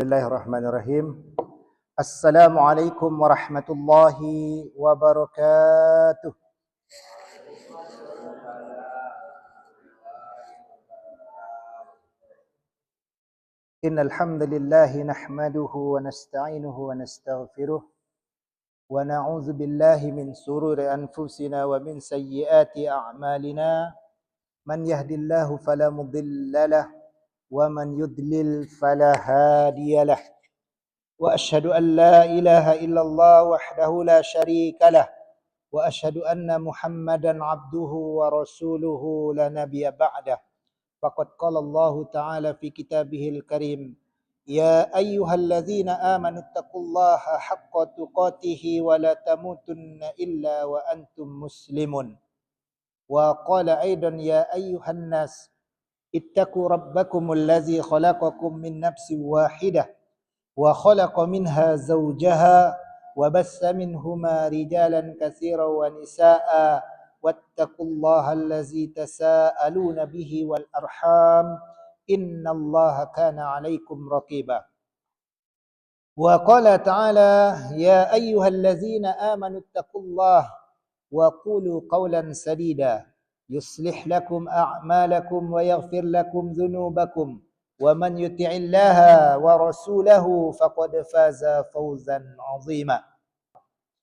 Bismillahirrahmanirrahim. Assalamualaikum warahmatullahi wabarakatuh. Innal hamdalillah nahmaduhu wa nasta'inuhu wa nastaghfiruh wa na'udzu billahi min sururi anfusina wa min sayyiati a'malina. Man yahdihillahu fala mudilla lahu wa man yudlil fala hadiya lahu. وأشهد أن لا إله إلا الله وحده لا شريك له وأشهد أن محمدا عبده ورسوله لا نبي بعده فقد قال الله تعالى في كتابه الكريم يا أيها الذين آمنوا اتقوا الله حق تقاته ولا تموتن إلا وأنتم مسلمون وقال أيضا يا أيها الناس اتقوا ربكم الذي خلقكم من نفس واحدة وخلق منها زوجها وبث منهما رجالا كثيرا ونساء واتقوا الله الذي تساءلون به والأرحام إن الله كان عليكم رقيبا وقال تعالى يا أيها الذين آمنوا اتقوا الله وقولوا قولا سديدا يصلح لكم أعمالكم ويغفر لكم ذنوبكم ومن يطع الله ورسوله فقد فاز فوزا عظيما.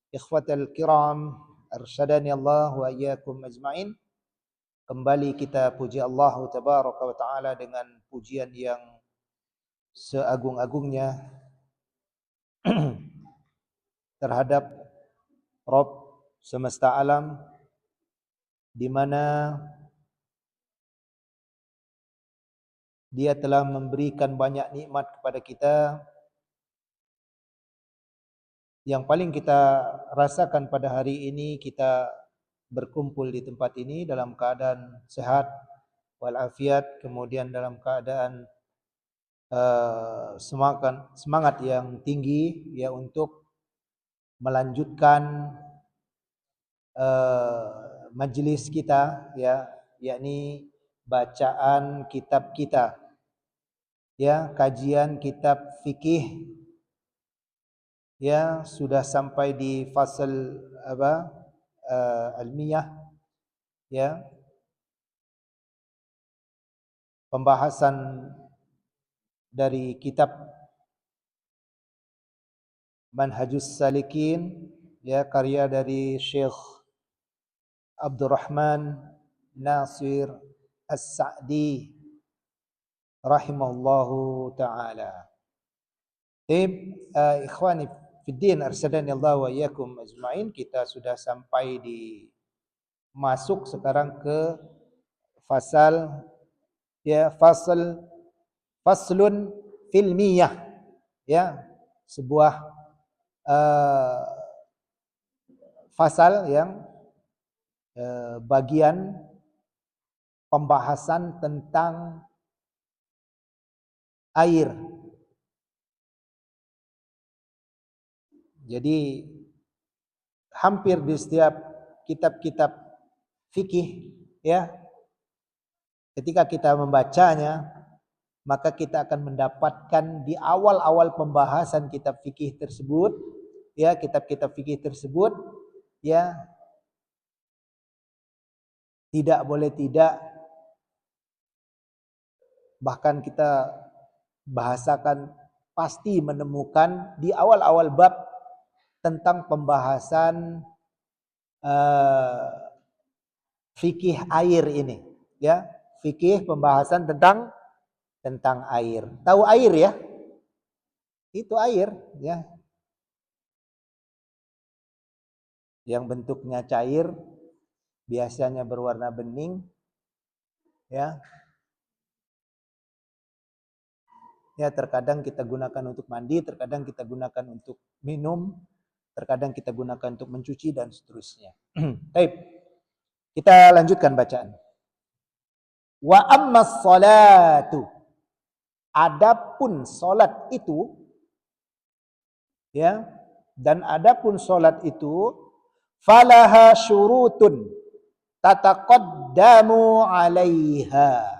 Ikhwatal kiram, arsyadani Allah wa iyyakum ajma'in. Kembali kita puji Allah tabaraka wa taala dengan pujian yang seagung-agungnya terhadap Rabb semesta alam, di mana Dia telah memberikan banyak nikmat kepada kita. Yang paling kita rasakan pada hari ini, kita berkumpul di tempat ini dalam keadaan sehat walafiat, kemudian dalam keadaan semangat yang tinggi ya untuk melanjutkan majlis kita ya, yakni bacaan kitab kita ya, kajian kitab fikih ya, sudah sampai di fasal almiyah ya, pembahasan dari kitab Manhajus Salikin ya, karya dari Syekh Abdurrahman Nasir As-Sa'di rahimahullahu ta'ala. Ikhwani fiddin arsyadani Allah wa iyyakum ajma'in, kita sudah sampai di masuk sekarang ke fasal ya, faslun filmiyah ya, sebuah fasal yang bagian pembahasan tentang air. Jadi hampir di setiap kitab-kitab fikih ya, ketika kita membacanya, maka kita akan mendapatkan di awal-awal pembahasan kitab fikih tersebut ya, kitab-kitab fikih tersebut ya, tidak boleh tidak, bahkan kita bahasakan pasti menemukan di awal-awal bab tentang pembahasan fikih air ini ya, fikih pembahasan tentang air. Tahu air ya? Itu air ya, yang bentuknya cair, biasanya berwarna bening ya. Ya, terkadang kita gunakan untuk mandi, terkadang kita gunakan untuk minum, terkadang kita gunakan untuk mencuci dan seterusnya. Baik. Kita lanjutkan bacaan. Wa ammas salatu, adapun salat itu ya, dan adapun salat itu falaha syurutun tataqaddamu 'alaiha.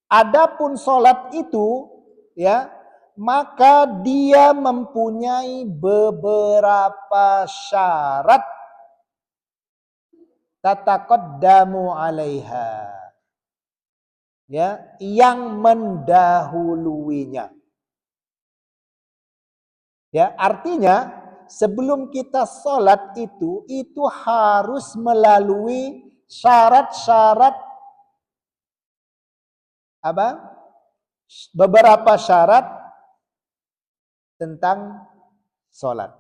Adapun sholat itu, ya, maka dia mempunyai beberapa syarat tataqaddamu 'alaiha, ya, yang mendahuluinya. Ya, artinya sebelum kita sholat itu harus melalui syarat-syarat apa? Beberapa syarat tentang sholat.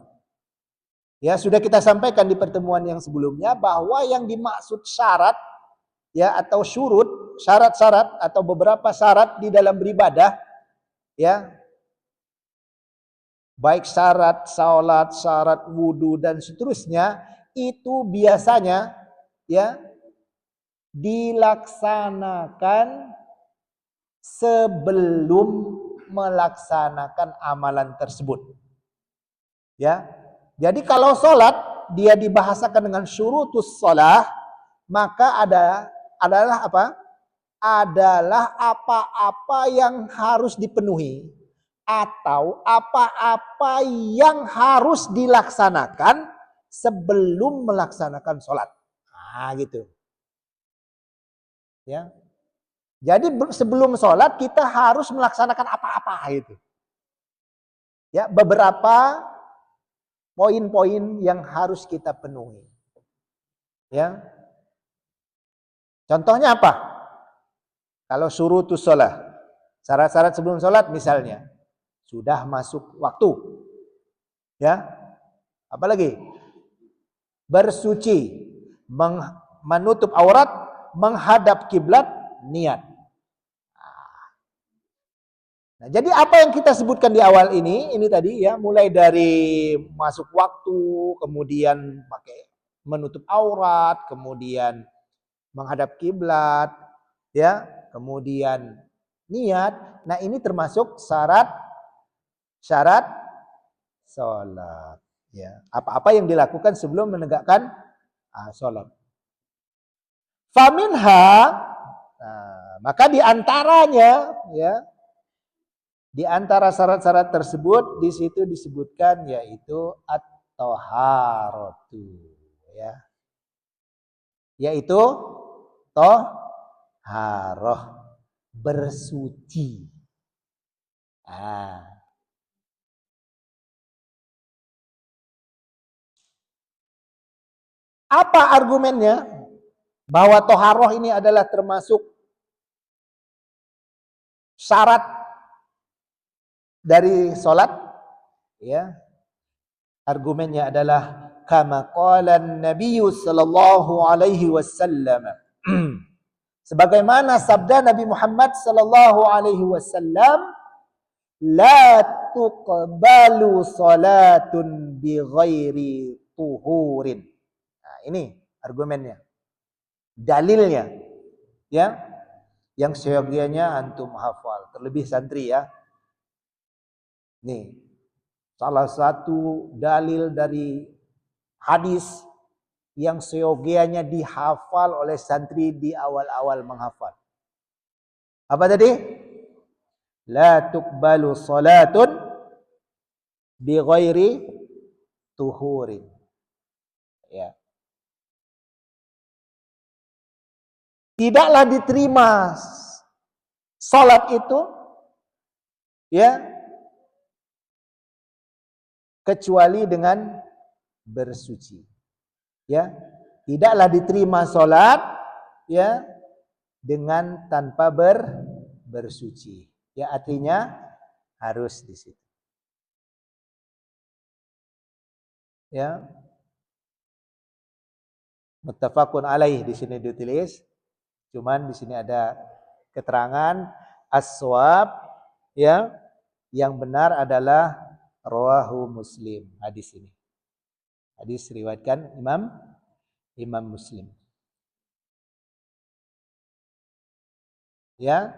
Ya, sudah kita sampaikan di pertemuan yang sebelumnya bahwa yang dimaksud syarat, ya, atau syurut, syarat-syarat atau beberapa syarat di dalam beribadah, ya, baik syarat salat, syarat wudu dan seterusnya, itu biasanya, ya, dilaksanakan sebelum melaksanakan amalan tersebut. Ya. Jadi kalau salat dia dibahasakan dengan syurutus shalah, maka adalah apa? Adalah apa-apa yang harus dipenuhi atau apa-apa yang harus dilaksanakan sebelum melaksanakan sholat. Nah, gitu. Ya. Jadi sebelum sholat kita harus melaksanakan apa-apa gitu. Ya, beberapa poin-poin yang harus kita penuhi. Ya. Contohnya apa? Kalau syurutus shalah, syarat-syarat sebelum sholat misalnya, sudah masuk waktu. Ya. Apalagi? Bersuci, menutup aurat, menghadap kiblat, niat. Nah, jadi apa yang kita sebutkan di awal ini tadi, ya, mulai dari masuk waktu, kemudian pakai menutup aurat, kemudian menghadap kiblat, ya, kemudian niat. Nah, ini termasuk syarat sholat. Ya, apa-apa yang dilakukan sebelum menegakkan sholat. Faminha, maka diantaranya, ya, di antara syarat-syarat tersebut di situ disebutkan yaitu at-thaharatu, ya, yaitu thaharah, bersuci. Apa argumennya bahwa thaharah ini adalah termasuk syarat dari sholat? Ya, argumennya adalah kama qala an-nabiy sallallahu alaihi wasallam. Sebagaimana sabda Nabi Muhammad sallallahu alaihi wasallam, la tuqbalu salatun bi ghairi tuhurin. Nah, ini argumennya. Dalilnya, ya, yang seyogianya antum hafal, terlebih santri, ya. Nih, salah satu dalil dari hadis yang seyogianya dihafal oleh santri di awal-awal menghafal. Apa tadi? La tuqbalu salatun bi ghairi tuhurin. Ya. Tidaklah diterima salat itu, ya, kecuali dengan bersuci. Ya, tidaklah diterima salat, ya, dengan tanpa bersuci. Ya, artinya harus di situ. Ya. Muttafaqun alaih di sini ditulis. Cuman di sini ada keterangan as-shawab, ya, yang benar adalah rawahu Muslim, hadis ini. Hadis riwayatkan Imam Muslim. Ya.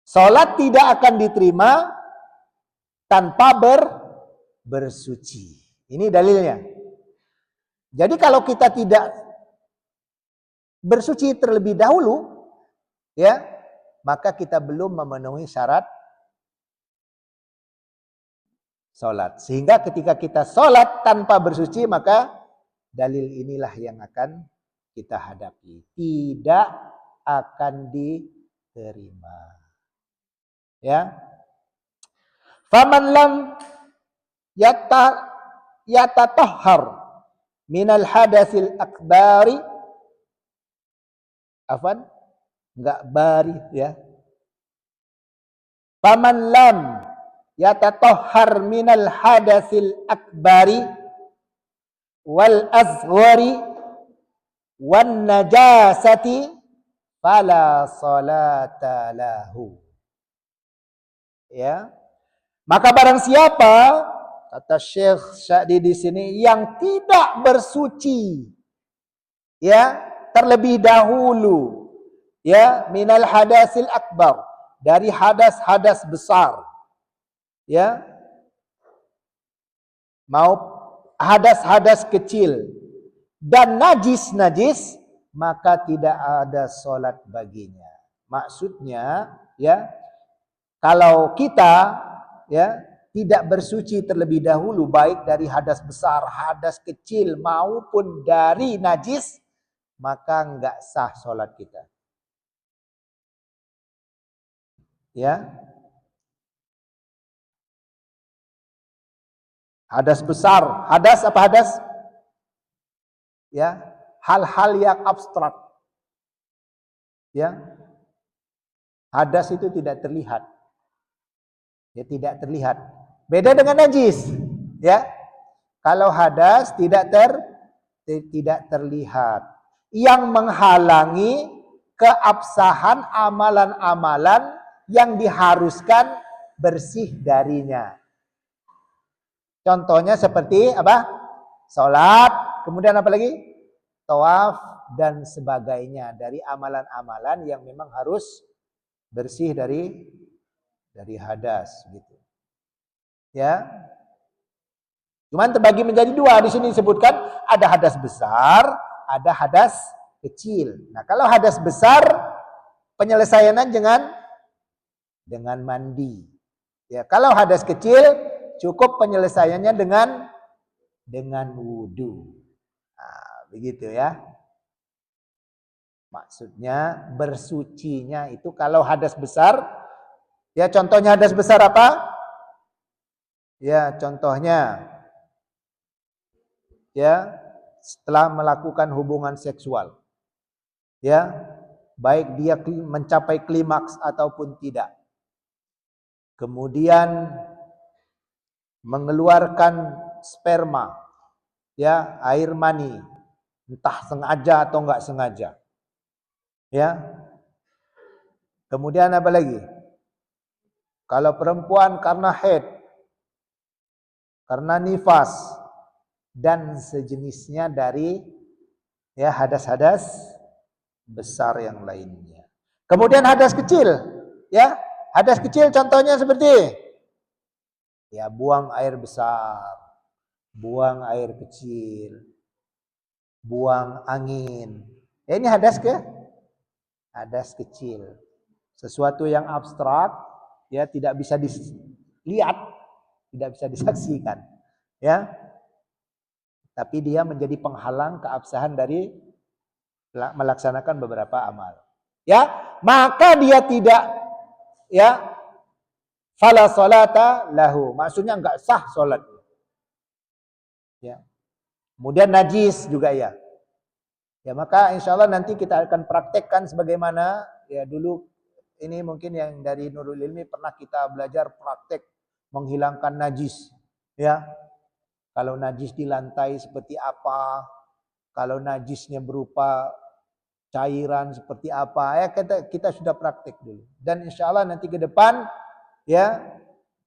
Salat tidak akan diterima tanpa bersuci. Ini dalilnya. Jadi kalau kita tidak bersuci terlebih dahulu, ya, maka kita belum memenuhi syarat sholat. Sehingga ketika kita sholat tanpa bersuci, maka dalil inilah yang akan kita hadapi. Tidak akan diterima. Ya. Faman lam yatatahhar minal hadatsil akbari, afan, enggak bari ya. Faman lam yatatahhar minal hadatsil akbari wal azghari wan najasati fala salata lahu. Ya. Maka barang siapa, kata Syekh Sya'di di sini, yang tidak bersuci ya terlebih dahulu ya minal hadasil akbar, dari hadas-hadas besar ya, mau hadas-hadas kecil dan najis-najis, maka tidak ada sholat baginya. Maksudnya ya, kalau kita ya tidak bersuci terlebih dahulu, baik dari hadas besar, hadas kecil maupun dari najis, maka enggak sah sholat kita. Ya. Hadas besar, hadas apa hadas? Ya, hal-hal yang abstrak. Ya. Hadas itu tidak terlihat. Ya, tidak terlihat. Beda dengan najis. Ya. Kalau hadas tidak terlihat. Yang menghalangi keabsahan amalan-amalan yang diharuskan bersih darinya. Contohnya seperti apa? Salat, kemudian apa lagi? Tawaf dan sebagainya, dari amalan-amalan yang memang harus bersih dari hadas gitu. Ya. Cuman terbagi menjadi dua. Di sini disebutkan ada hadas besar, ada hadas kecil. Nah, kalau hadas besar penyelesaiannya dengan mandi. Ya, kalau hadas kecil cukup penyelesaiannya dengan wudu. Nah, begitu ya. Maksudnya bersucinya itu kalau hadas besar, ya contohnya hadas besar apa? Ya, contohnya ya setelah melakukan hubungan seksual. Ya, baik dia mencapai klimaks ataupun tidak. Kemudian mengeluarkan sperma, ya, air mani, entah sengaja atau enggak sengaja. Ya. Kemudian apa lagi? Kalau perempuan karena haid, karena nifas dan sejenisnya dari ya hadas-hadas besar yang lainnya. Kemudian hadas kecil, ya. Hadas kecil contohnya seperti ya buang air besar, buang air kecil, buang angin. Ya, ini hadas kecil. Sesuatu yang abstrak, ya tidak bisa dilihat, tidak bisa disaksikan, ya. Tapi dia menjadi penghalang keabsahan dari melaksanakan beberapa amal. Ya, maka dia tidak ya fala salata lahu. Maksudnya enggak sah salat. Ya. Kemudian najis juga ya. Ya, maka insyaallah nanti kita akan praktekkan sebagaimana ya dulu ini mungkin yang dari Nurul Ilmi pernah kita belajar praktek menghilangkan najis. Ya. Kalau najis di lantai seperti apa? Kalau najisnya berupa cairan seperti apa? Ya kita sudah praktek dulu. Dan insyaallah nanti ke depan ya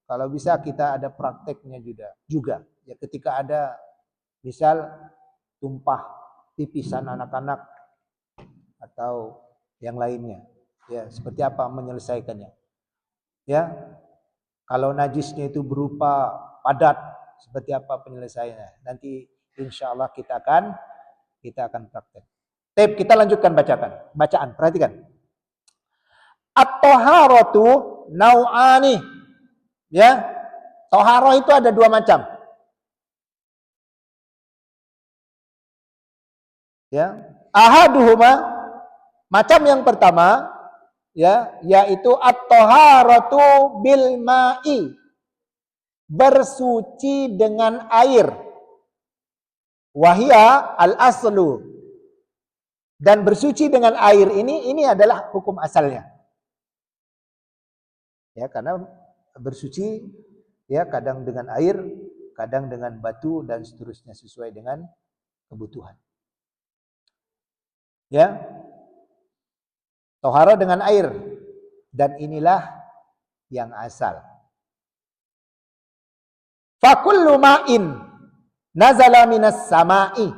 kalau bisa kita ada prakteknya juga. Ya ketika ada misal tumpah pipisan anak-anak atau yang lainnya. Ya, seperti apa menyelesaikannya. Ya. Kalau najisnya itu berupa padat, seperti apa penyelesaiannya. Nanti insyaallah kita akan praktek. Kita lanjutkan bacaan. Perhatikan. At-thaharatu nau'ani. Ya. Thaharah itu ada dua macam. Ya. Ahaduhuma, macam yang pertama, ya, yaitu at-thaharatu bil ma'i. Bersuci dengan air. Wahia al-aslu. Dan bersuci dengan air ini adalah hukum asalnya. Ya, karena bersuci ya kadang dengan air, kadang dengan batu dan seterusnya sesuai dengan kebutuhan. Ya. Tohara dengan air, dan inilah yang asal. Fakullu ma'in nazala minas sama'i.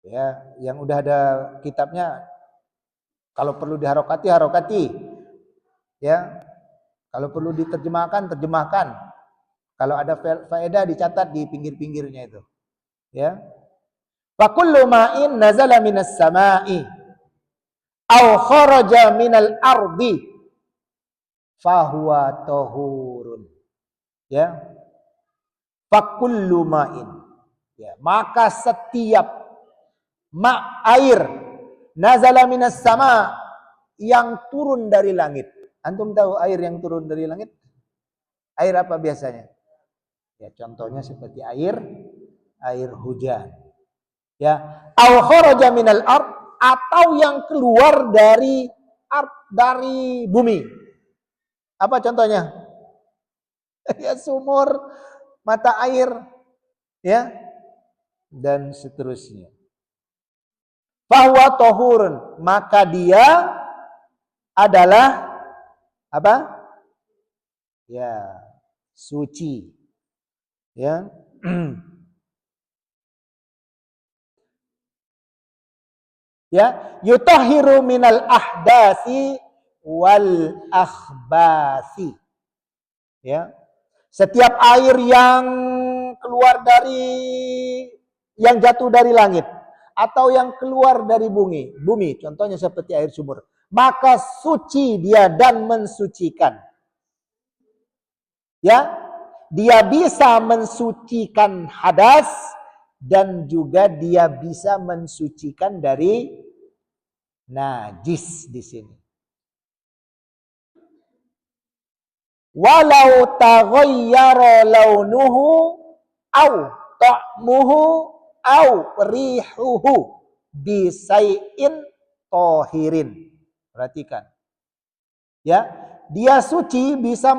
Ya, yang udah ada kitabnya, kalau perlu diharokati, harokati. Ya. Kalau perlu diterjemahkan, terjemahkan. Kalau ada faedah dicatat di pinggir-pinggirnya itu. Ya. Fakullu ma'in nazala minas sama'i aw kharaja minal ardi fahuwa tahurun. Ya. Fakullu ma'in. Ya, maka setiap air nazala minas sama, yang turun dari langit. Antum tahu air yang turun dari langit? Air apa biasanya? Ya, contohnya seperti air hujan. Ya, au kharaja minal ard, atau yang keluar dari bumi. Apa contohnya? Ya, sumur, mata air, ya, dan seterusnya. Bahwa tohurun, maka dia adalah apa? Ya, suci. Ya. Ya, yutahhiru minal ahdasi wal akhbasi. Ya. Setiap air yang keluar dari, yang jatuh dari langit atau yang keluar dari bumi, contohnya seperti air sumur, maka suci dia dan mensucikan. Ya, dia bisa mensucikan hadas dan juga dia bisa mensucikan dari najis di sini. Walau taghayyara launuhu au ta'muhu au rihuhu bisai'in tohirin. Perhatikan. Ya, dia suci, bisa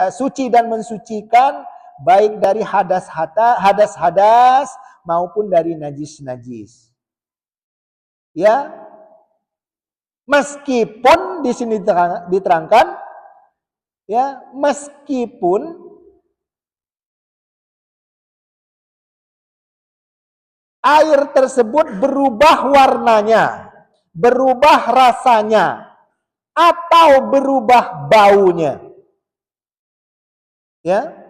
suci dan mensucikan baik dari hadas maupun dari najis-najis. Ya. Meskipun di sini diterangkan, ya, meskipun air tersebut berubah warnanya, berubah rasanya, atau berubah baunya. Ya.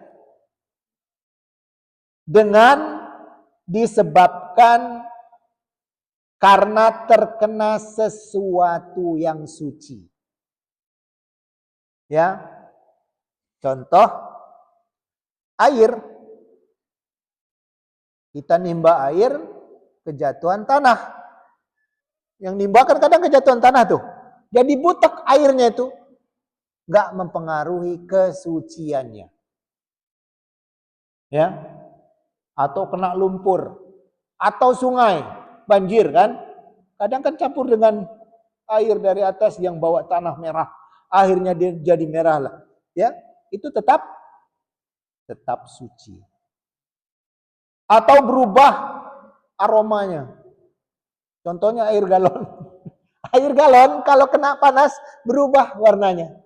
Dengan disebabkan karena terkena sesuatu yang suci. Ya. Contoh air. Kita nimba air, kejatuhan tanah. Yang nimba kan kadang kejatuhan tanah tuh. Jadi butek airnya itu enggak mempengaruhi kesuciannya. Ya. Atau kena lumpur atau sungai, banjir kan? Kadang kan campur dengan air dari atas yang bawa tanah merah, akhirnya dia jadi merah lah. Ya, itu tetap suci. Atau berubah aromanya. Contohnya air galon. Air galon kalau kena panas berubah warnanya.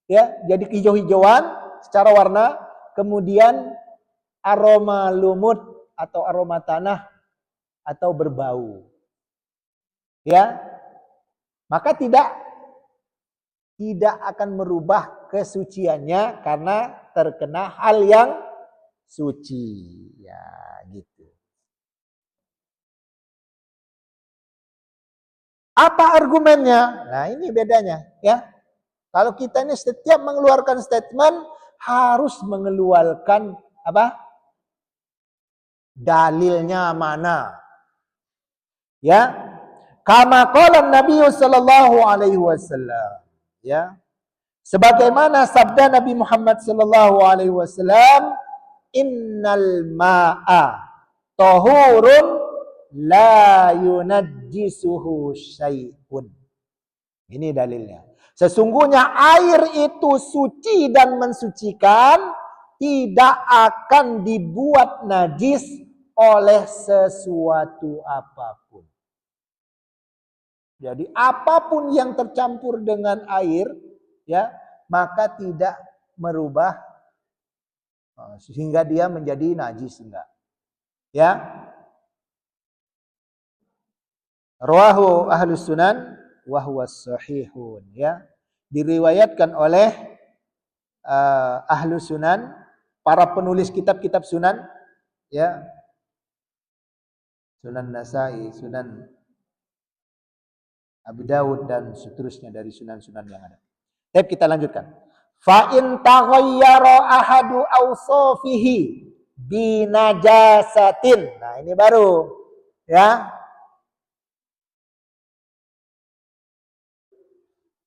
Ya, jadi hijau-hijauan secara warna, kemudian aroma lumut atau aroma tanah atau berbau. Ya. Maka tidak akan merubah kesuciannya karena terkena hal yang suci. Ya, gitu. Apa argumennya? Nah, ini bedanya, ya. Kalau kita ini setiap mengeluarkan statement harus mengeluarkan apa? Dalilnya mana? Ya. Kama qala Nabi sallallahu alaihi wasallam, ya. Sebagaimana sabda Nabi Muhammad sallallahu alaihi wasallam, innal ma'a tahurun la yunajjisuhu syai'un. Ini dalilnya. Sesungguhnya air itu suci dan mensucikan, tidak akan dibuat najis oleh sesuatu apapun. Jadi apapun yang tercampur dengan air, ya, maka tidak merubah sehingga dia menjadi najis, enggak. Ya. Rawahu ahlus sunan wa huwa sahihun, ya. Diriwayatkan oleh ahlus sunan, para penulis kitab-kitab sunan, ya. Sunan Nasai, Sunan Abu Dawud dan seterusnya dari sunan-sunan yang ada. Baik, kita lanjutkan. Fa in taghayyara ahadu awsafihi binajasatin. Nah, ini baru, ya.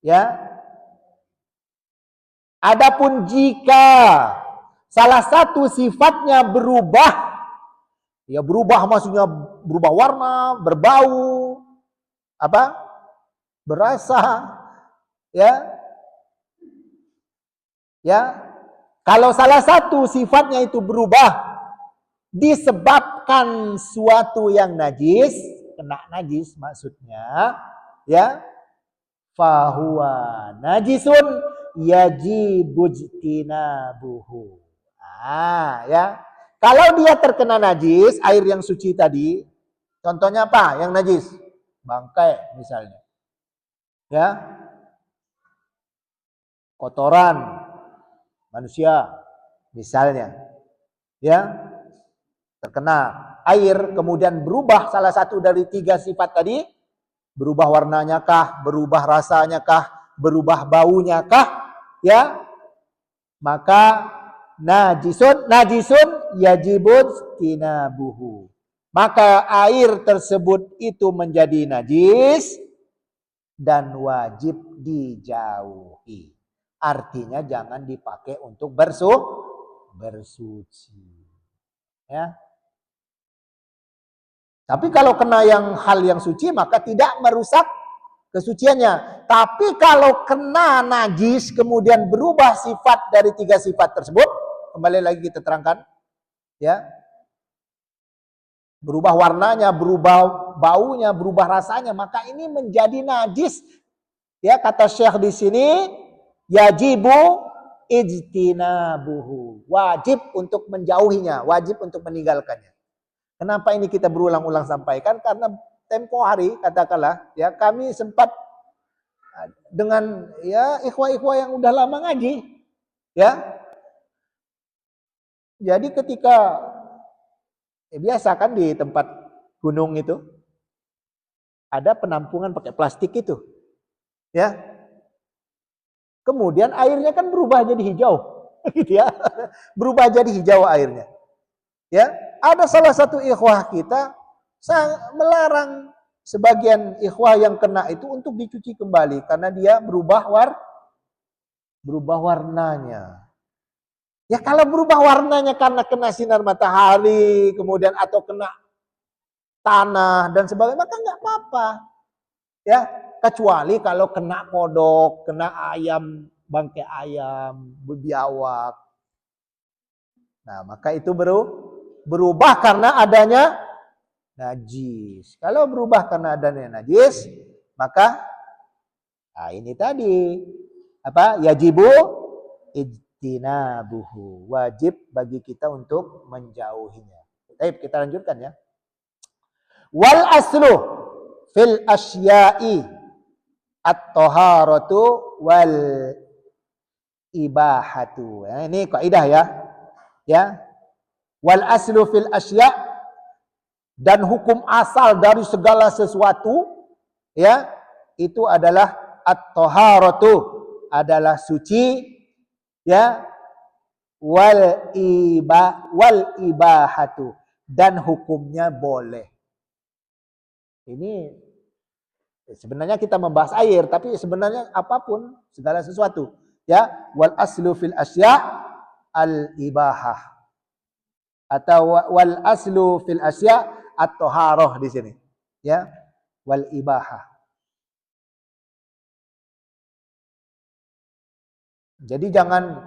Ya. Adapun jika salah satu sifatnya berubah, ya berubah maksudnya berubah warna, berbau, apa? Berasa, ya. Ya. Kalau salah satu sifatnya itu berubah disebabkan suatu yang najis, kena najis maksudnya, ya. Fahuwa najisun yajibu ijtinabuhu. Ah, ya. Kalau dia terkena najis, air yang suci tadi, contohnya apa? Yang najis, bangkai misalnya. Ya. Kotoran manusia misalnya. Ya. Terkena air kemudian berubah salah satu dari 3 sifat tadi, berubah warnanya kah, berubah rasanya kah, berubah baunya kah, ya. Maka najisun yajibun tinabuhu. Maka air tersebut itu menjadi najis dan wajib dijauhi. Artinya jangan dipakai untuk bersuci. Ya. Tapi kalau kena hal yang suci maka tidak merusak kesuciannya. Tapi kalau kena najis kemudian berubah sifat dari 3 sifat tersebut, kembali lagi kita terangkan, ya. Berubah warnanya, berubah baunya, berubah rasanya, maka ini menjadi najis. Ya, kata Syekh di sini, yajibu ijtinabuhu. Wajib untuk menjauhinya, wajib untuk meninggalkannya. Kenapa ini kita berulang-ulang sampaikan? Karena tempo hari katakanlah, ya, kami sempat dengan, ya, ikhwah-ikhwah yang udah lama ngaji, ya. Jadi ketika biasa kan di tempat gunung itu ada penampungan pakai plastik itu, ya. Kemudian airnya kan berubah jadi hijau, gitu ya. Berubah jadi hijau airnya. Ya, ada salah satu ikhwah kita melarang sebagian ikhwah yang kena itu untuk dicuci kembali karena dia berubah warnanya. Ya kalau berubah warnanya karena kena sinar matahari, kemudian atau kena tanah dan sebagainya, maka nggak apa-apa. Ya, kecuali kalau kena kodok, kena ayam, bangkai ayam, biawak. Nah, maka itu berubah karena adanya najis. Kalau berubah karena adanya najis, maka ini tadi apa? Yajibu ijtinabuhu. Wajib bagi kita untuk menjauhinya. Baik, kita lanjutkan ya. Wal aslu fil asya'i at-taharatu wal ibahatu. Ya, ini kaidah ya. Ya. Wal aslu fil asya', dan hukum asal dari segala sesuatu, ya, itu adalah at-taharatu, adalah suci, ya, wal ibahatu, dan hukumnya boleh. Ini sebenarnya kita membahas air, tapi sebenarnya apapun, segala sesuatu, ya, wal aslu fil asya al ibahah, atau wal aslu fil asya at-taharah di sini, ya, wal ibahah. Jadi jangan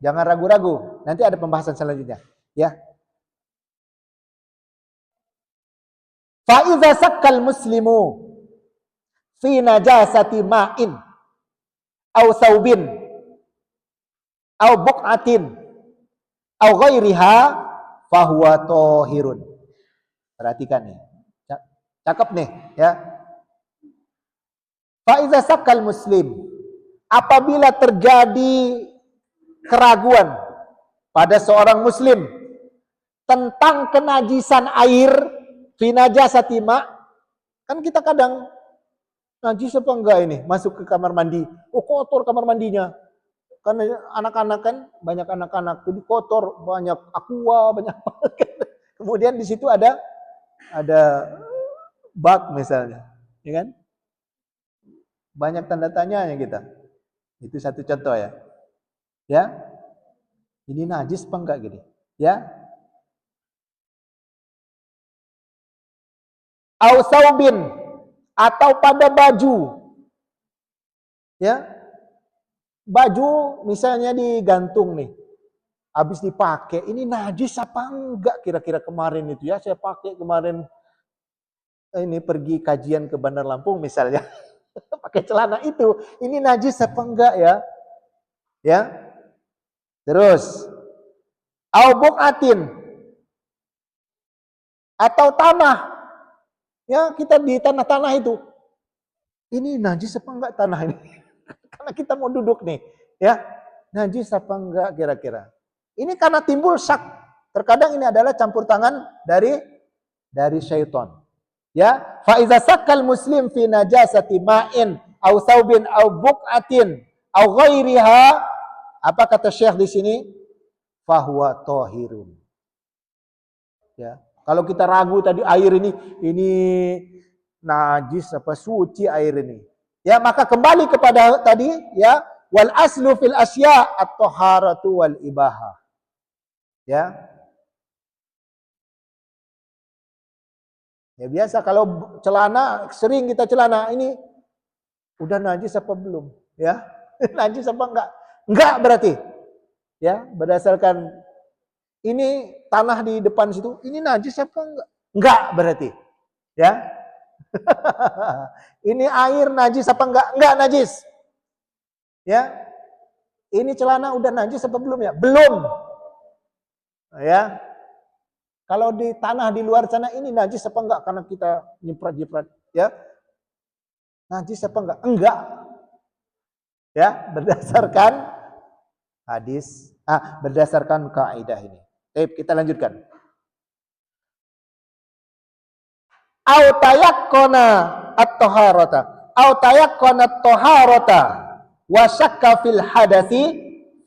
ragu-ragu. Nanti ada pembahasan selanjutnya, ya. Fa iza sakkal muslimu fi najasati ma'in aw thawbin aw buq'atin aw ghairiha fahuwa tahirun. Perhatikan nih. Cakep nih, ya. Fa iza sakkal muslim, apabila terjadi keraguan pada seorang muslim tentang kenajisan air, fi najasati ma, kan kita kadang najis apa enggak ini masuk ke kamar mandi, oh kotor kamar mandinya, karena anak-anak kan banyak anak-anak jadi kotor, banyak aqua, banyak kemudian di situ ada bak misalnya, ya kan, banyak tanda tanyanya kita. Itu satu contoh, ya. Ya. Ini najis apa enggak gini? Ya. Au saubin, atau pada baju. Ya. Baju misalnya digantung nih. Habis dipakai, ini najis apa enggak kira-kira kemarin itu, ya? Saya pakai kemarin ini pergi kajian ke Bandar Lampung misalnya. Pakai celana itu, ini najis apa enggak, ya? Ya. Terus au buqatin, atau tanah. Ya, kita di tanah-tanah itu. Ini najis apa enggak tanah ini? Karena kita mau duduk nih, ya. Najis apa enggak kira-kira? Ini karena timbul syak. Terkadang ini adalah campur tangan dari syaitan. Ya, fa iza sakkal muslim fi najasati ma'in au thawbin au buqatin au ghairiha, apa kata Syekh di sini? Fahuwa tahirun. Ya, kalau kita ragu tadi air ini najis apa suci air ini, ya, maka kembali kepada tadi, ya, wal aslu fil asya at-taharatu wal ibahah. Ya. Ya biasa kalau celana, sering kita celana ini udah najis apa belum, ya? Najis apa enggak? Enggak berarti. Ya, berdasarkan ini tanah di depan situ, ini najis apa enggak? Enggak berarti. Ya. Ini air najis apa enggak? Enggak najis. Ya. Ini celana udah najis apa belum, ya? Belum. Ya. Kalau di tanah di luar sana ini najis apa enggak karena kita nyiprat-nyiprat, ya? Najis apa enggak? Enggak. Ya, berdasarkan hadis, berdasarkan kaidah ini. Baik, kita lanjutkan. Au tayaqqana at-taharata, au tayaqqana at-taharata wa syakka fil hadathi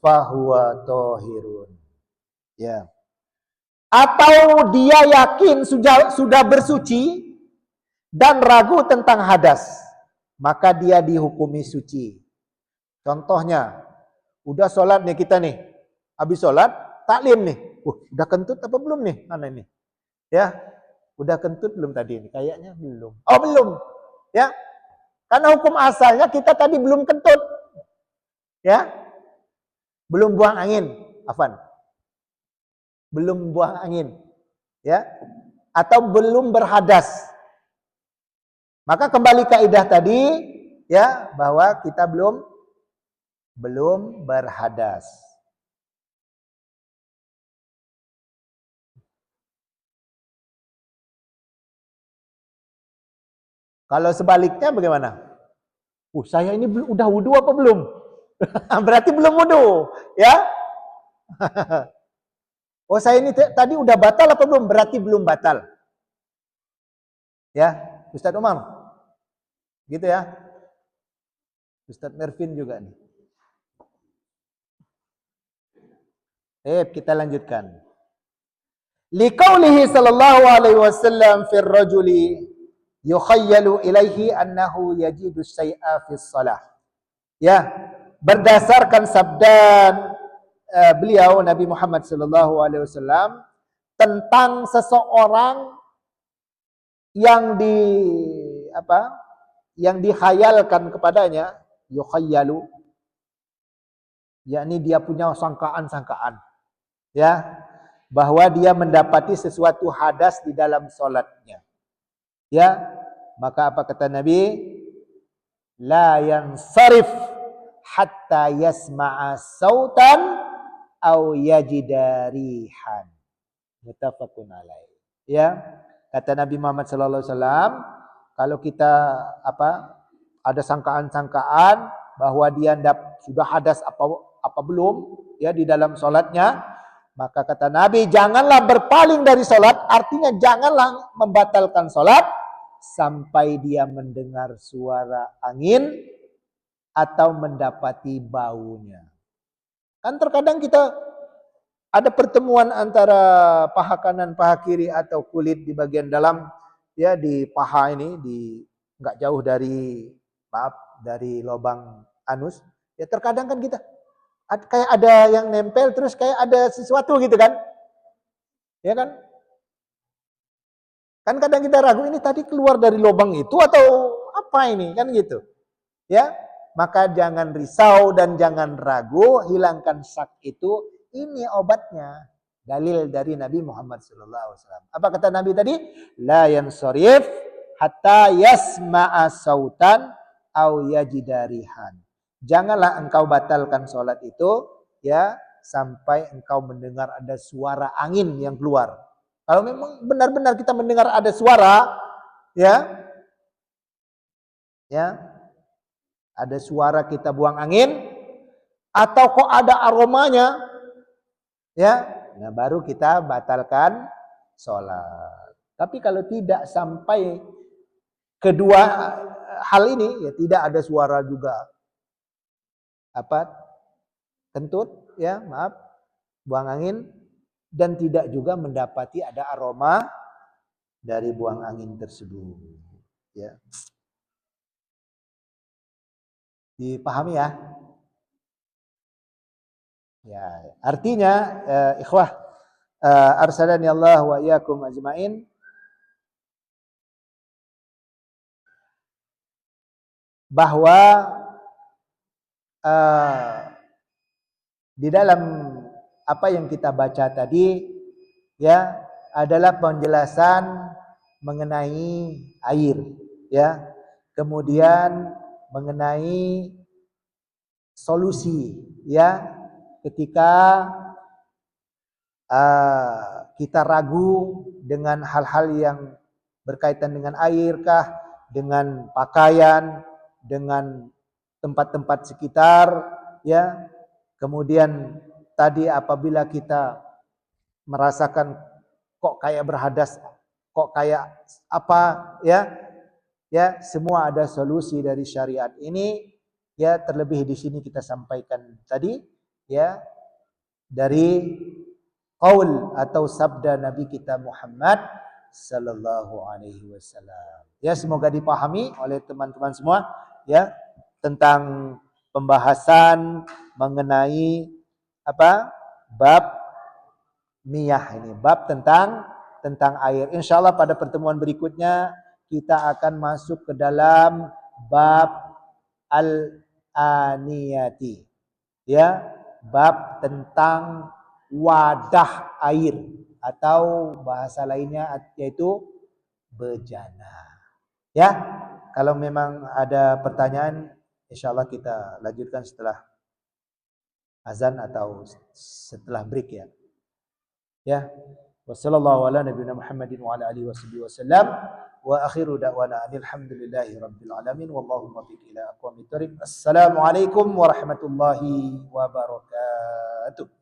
fa huwa tahirun. Ya. Atau dia yakin sudah bersuci dan ragu tentang hadas, maka dia dihukumi suci. Contohnya, udah sholat nih kita nih, habis sholat taklim nih, udah kentut apa belum nih, mana ini, ya, udah kentut belum tadi ini, kayaknya belum, oh belum, ya, karena hukum asalnya kita tadi belum kentut, ya, belum buang angin, Afan, belum buang angin, ya, atau belum berhadas, maka kembali kaidah tadi, ya, bahwa kita belum berhadas. Kalau sebaliknya bagaimana? Saya ini udah wudu apa belum? Berarti belum wudu, ya? Saya ini tadi udah batal apa belum? Berarti belum batal. Ya, Ustaz Umar. Gitu ya. Ustadz Mervin juga nih. Kita lanjutkan. Liqaulihi sallallahu alaihi wasallam fir rajuli yukhayyalu ilaihi annahu yajidu syai'a fis shalah. Ya, berdasarkan sabda beliau Nabi Muhammad sallallahu alaihi wasallam tentang seseorang yang dikhayalkan kepadanya, yukhayyalu, yakni dia punya sangkaan-sangkaan, ya, bahwa dia mendapati sesuatu hadas di dalam salatnya. Ya, maka apa kata Nabi? La yansarif hatta yasma'a sautan aw yajida rihan. Muttafaqun alaih. Ya, kata Nabi Muhammad sallallahu alaihi wasallam, kalau kita ada sangkaan-sangkaan bahwa dia sudah hadas apa belum ya di dalam salatnya, maka kata Nabi, janganlah berpaling dari salat, artinya janganlah membatalkan salat sampai dia mendengar suara angin atau mendapati baunya. Kan terkadang kita ada pertemuan antara paha kanan, paha kiri atau kulit di bagian dalam, ya, di paha ini, nggak jauh dari lubang anus. Ya terkadang kan kita kayak ada yang nempel, terus kayak ada sesuatu gitu kan, ya kan? Kan kadang kita ragu, ini tadi keluar dari lubang itu atau apa ini, kan gitu. Ya, maka jangan risau dan jangan ragu, hilangkan syak itu, ini obatnya. Dalil dari Nabi Muhammad SAW. Apa kata Nabi tadi? La yansarif hatta yasma'a sautan au yajidarihan. Janganlah engkau batalkan sholat itu, ya, sampai engkau mendengar ada suara angin yang keluar. Kalau memang benar-benar kita mendengar ada suara, ya, ada suara kita buang angin, atau kok ada aromanya, ya, nah baru kita batalkan sholat. Tapi kalau tidak sampai kedua hal ini, ya tidak ada suara juga, kentut, ya, maaf, buang angin, dan tidak juga mendapati ada aroma dari buang angin tersebut. Ya. Dipahami ya? Ya, artinya ikhwah, arsalani Allah wa iyyakum ajmain, bahwa di dalam apa yang kita baca tadi, ya, adalah penjelasan mengenai air, ya, kemudian mengenai solusi, ya, ketika kita ragu dengan hal-hal yang berkaitan dengan air kah, dengan pakaian, dengan tempat-tempat sekitar, ya. Kemudian tadi apabila kita merasakan kok kayak berhadas, kok kayak apa, ya, ya, semua ada solusi dari syariat ini, ya. Terlebih di sini kita sampaikan tadi, ya, dari qaul atau sabda Nabi kita Muhammad sallallahu alaihi wasallam. Ya, semoga dipahami oleh teman-teman semua, ya, tentang pembahasan mengenai bab miyah ini, bab tentang air. Insyaallah pada pertemuan berikutnya kita akan masuk ke dalam bab al-aniyati, ya, bab tentang wadah air, atau bahasa lainnya yaitu bejana. Ya, kalau memang ada pertanyaan, insyaallah kita lanjutkan setelah azan atau setelah break, ya. Ya. Wassallallahu ala nabiyina Muhammadin wa ala alihi wasallam wa akhiru da'wana alhamdulillahi rabbil alamin wallahu muwaffiq ila aqwamit thoriq. Assalamualaikum warahmatullahi wabarakatuh.